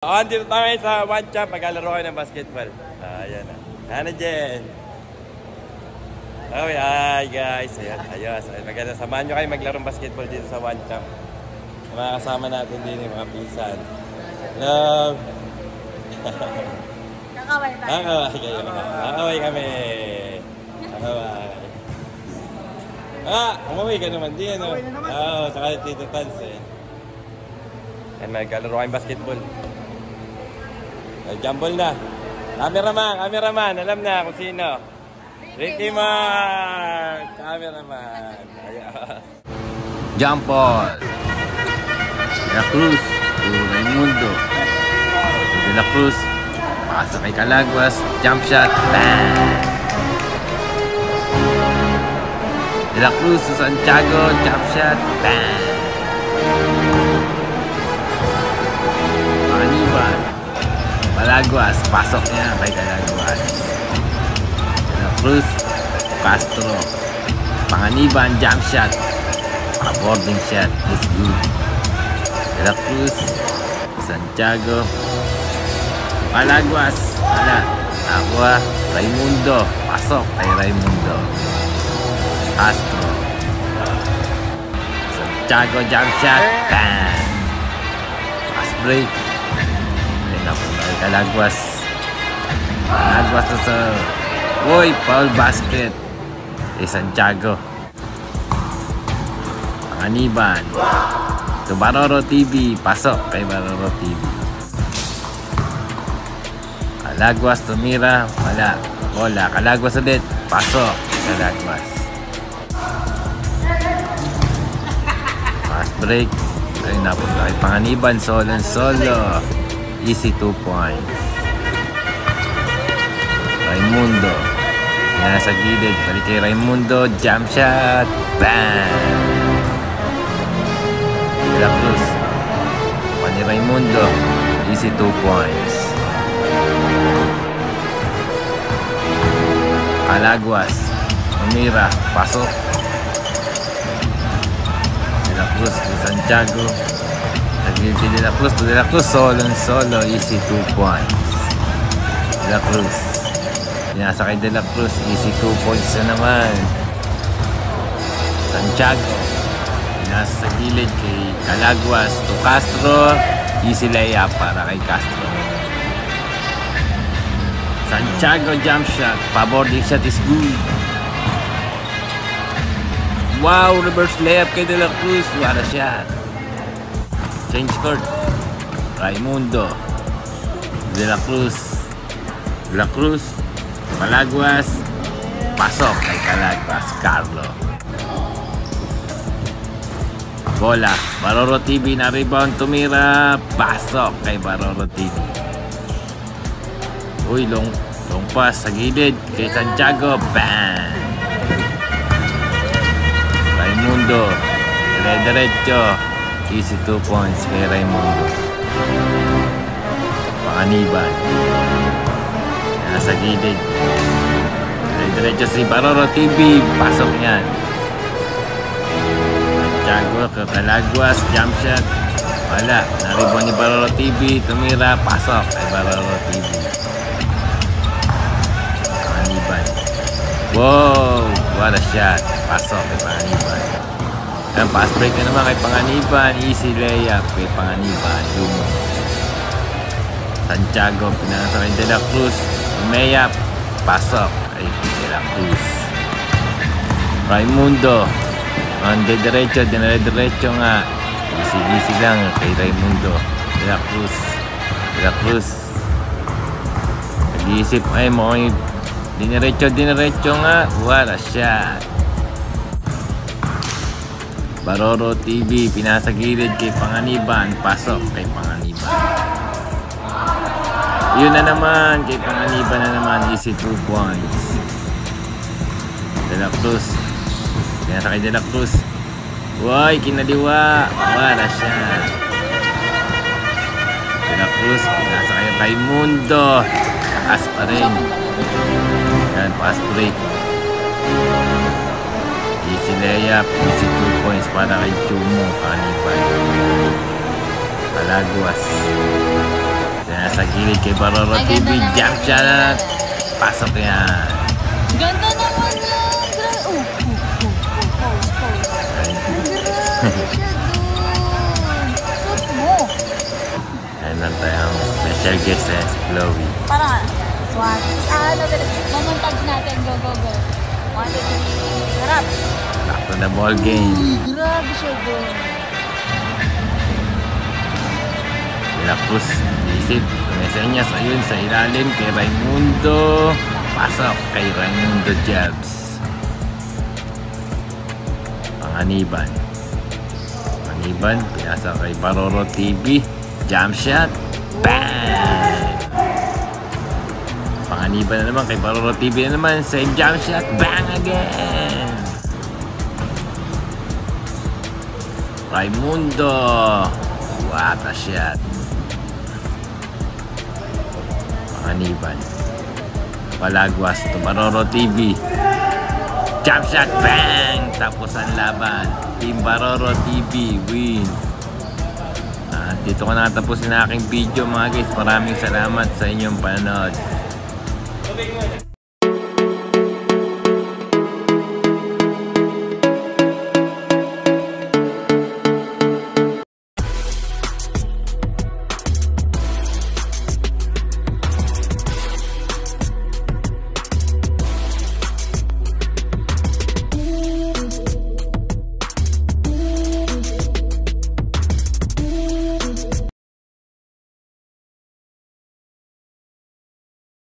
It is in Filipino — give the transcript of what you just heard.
Andito tayo sa One Champ, maglalaro kayo ng basketball. Ayan na. Ano dyan? Oh, hi guys. Ayan, ayos. Maganda, samahan nyo kayo maglarong basketball dito sa One Champ. Mga kasama natin din yung mga pinsan. Hello! Kakaway tayo. Kakaway kayo. Kakaway kami. Kakaway. Umuwi ka naman din, ano? Oo, saka Tito Tans eh. Ayan, maglalaro kayong basketball. Jumble na. Cameraman. Alam na kung sino. Ricky Mark. Cameraman. Jump ball. De La Cruz. Raimundo. De La Cruz. Pasa kay Calaguas. Jump shot. Bang! De La Cruz to Santiago. Jump shot. Bang! Paniban. Calaguas, pasok niya kay Calaguas. De La Cruz, Castro, Panganiban, jump shot, boarding shot is good. De La Cruz, Santiago, Calaguas, Agua, Raimundo, pasok kay Raimundo. Castro, Santiago, jump shot, bang! Pass break. Calaguas sa uy, foul basket Santiago. Panganiban to Baroro TV, pasok kay Baroro TV. Calaguas tumira, wala. Calaguas ulit, pasok Calaguas. Fast break. Ay, napunta kay Panganiban, solo. Easy 2 points. Raimundo. Yan sa gilid. Balik kay Raimundo. Jump shot. Bang! De La Cruz. Pani Raimundo. Easy 2 points. Calaguas. Umira. Pasok. De La Cruz to Santiago. De La Cruz solo, easy 2 points. De La Cruz. Pinasa kay De La Cruz, easy 2 points na naman. Santiago. Pinasa sa gilid kay Calaguas to Castro, easy layup para kay Castro. Santiago jump shot, boarding shot is good. Wow, reverse layup kay De La Cruz, what a shot. Change court. Raimundo. De La Cruz. Calaguas. Pasok kay Calaguas. Carlo. Bola. Baroro TV na rebound. Tumira. Pasok kay Baroro TV. Uy, long pass sa gilid kay Santiago. Bang! Raimundo. Diretso. Easy 2 points kay Raimundo. Panganiban. Nasa gilid. Diretso si Baroro TV. Pasok yan. Santiago kay Calaguas. Jump shot. Wala. Naribon ni Baroro TV. Tumira. Pasok kay Baroro TV. Panganiban. Wow! What a shot. Pasok kay Panganiban. Ang pass break na naman kay Panganiban. Easy layup kay Panganiban. Jumo. Santiago. Pinanasa kay De La Cruz. Mayap. Pasok kay De La Cruz. Raimundo. Diretso nga. Easy lang kay Raimundo. De La Cruz. Nag-iisip. Ay mo. Diretso nga. What a shot. Baroro TV, pinasa gilid kay Panganiban, pasok kay Panganiban. Yun na naman, kay Panganiban na naman, easy 2 points. De La Cruz, pinasa kay De La Cruz. Uy, kinaliwa, wala siya. De La Cruz, pinasa kay Raimundo, taas pa rin. Yan, pass break. Easy layup, easy 2 points para kay Jumo, Panganiban. Calaguas. Nasa gilid kay Baroro Ay, TV. ganda naman Jump yun. shot. Pasok yan. Ganda naman yan. Pose. Ay, Grabe siya dun. Shoot mo. Ayan lang tayong special guest si Chloe. Parang swat. Mamontage natin. Go. 1, 2, 3. Harap. Back to the ball game. Grabe siya dun. De La Cruz, isip, tumesenyas ayun sa ilalim kay Raimundo. Pasok kay Raimundo Jabs. Panganiban, pinasa kay Baroro TV. Jump shot. Bang! Panganiban na naman kay Baroro TV na naman. Same jump shot. Bang again! Raimundo. What a shot. Panganiban. Palagwas to Baroro TV. Jump shot. Bang! Tapos ang laban. Team Baroro TV win. Dito ko natapos na aking video mga guys. Maraming salamat sa inyong panonood.